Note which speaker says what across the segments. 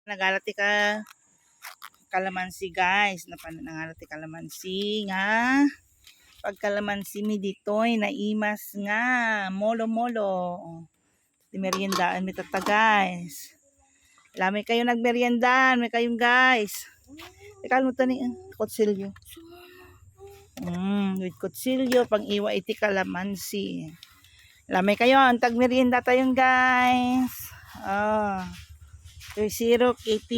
Speaker 1: Nagalati ka kalamansi guys, nangalati kalamansi nga pag kalamansi mi ditoy naimas nga molo di meriendaan mi tata guys. Lamay kayo nagmeriendan, may kayong guys. Ikalutan ni kutsilyo. With kutsilyo pang iwa iti kalamansi. Lamay kayo ang tagmerienda tayong guys. Zero KT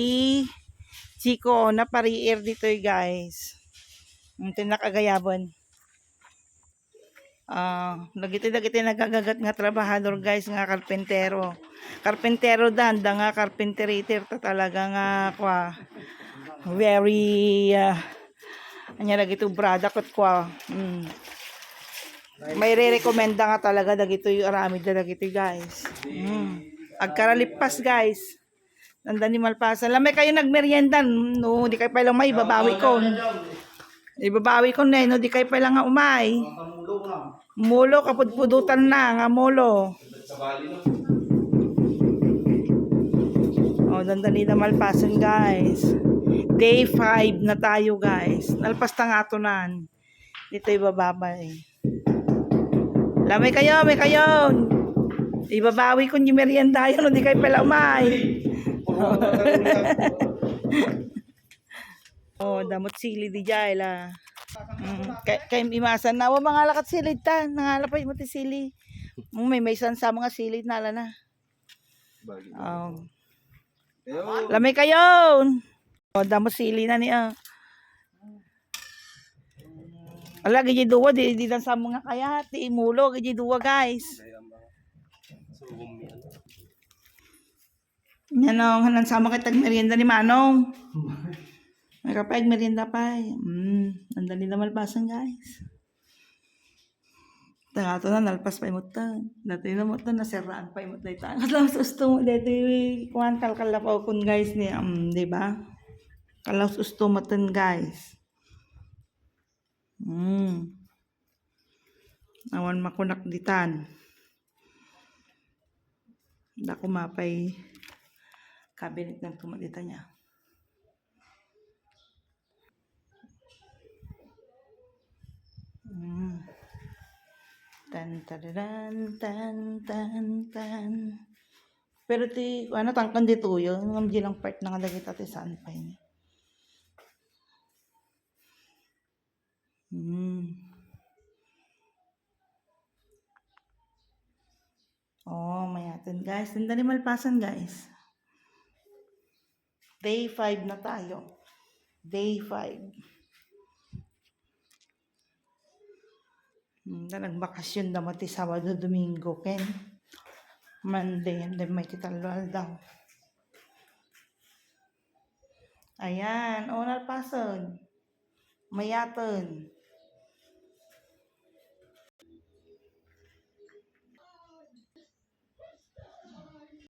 Speaker 1: Chico na pariir dito guys. Ito nakagayabon. Dagiti nagagagat nga trabahador guys nga karpentero. Karpentero danda nga carpenterator ta talaga nga kwa. Very anya lagi to brada kot kwa. May re-recommenda nga talaga dagito yung aramid na dagito guys. Agkaralipas guys. Nanda ni Malpasan. Lamay kayo nagmerienda. No, di kayo pa lang may babawi ko. Ibabawi ko na, no, di kayo pa lang nga umay. Mulo, kapudpudutan na nga mulo. Nanda ni Malpasan guys. Day 5 na tayo guys. Nalpas ta nga tunan. Dito ibababay. Lamay kayo, may kayo. Ibabawi ko yung merienda yun, no, di kayo pa lang umay. Damot sili di jayla. Kay imasan na wa mga lakat silid ta, nangalapay mo ti sili. May san sa mga silid nala na. Lamay kayo. Damot sili na niya. Ala gidi duwa di dan sa mga kaya ti imulo gidi duwa guys. Yan o, hanan sama kitag merienda ni Manong. May kapag merienda pa. Nandali na Malpasan guys. Tangato na, nalpas pa imutan. Dati na mo ito, nasiraan pa imutan. Kalaw susto mo, dito kuhan kalkalapaw kun guys ni, diba? Kalaw susto mo ito guys. Awan makunak ditan. Dako mapay cabinet ng tumadita niya. Tan. Pero ti ano tangkan dito yun, ng gilang part na kadagit ati saan pa ini. Mayatin guys. Tinda ni Malpasan guys. Day 5 na tayo. Day 5. Nagbakasyon na mati Sabado, Domingo, Ken. Monday, and then may titalwal daw. Ayan. Nalpasan. Mayatin.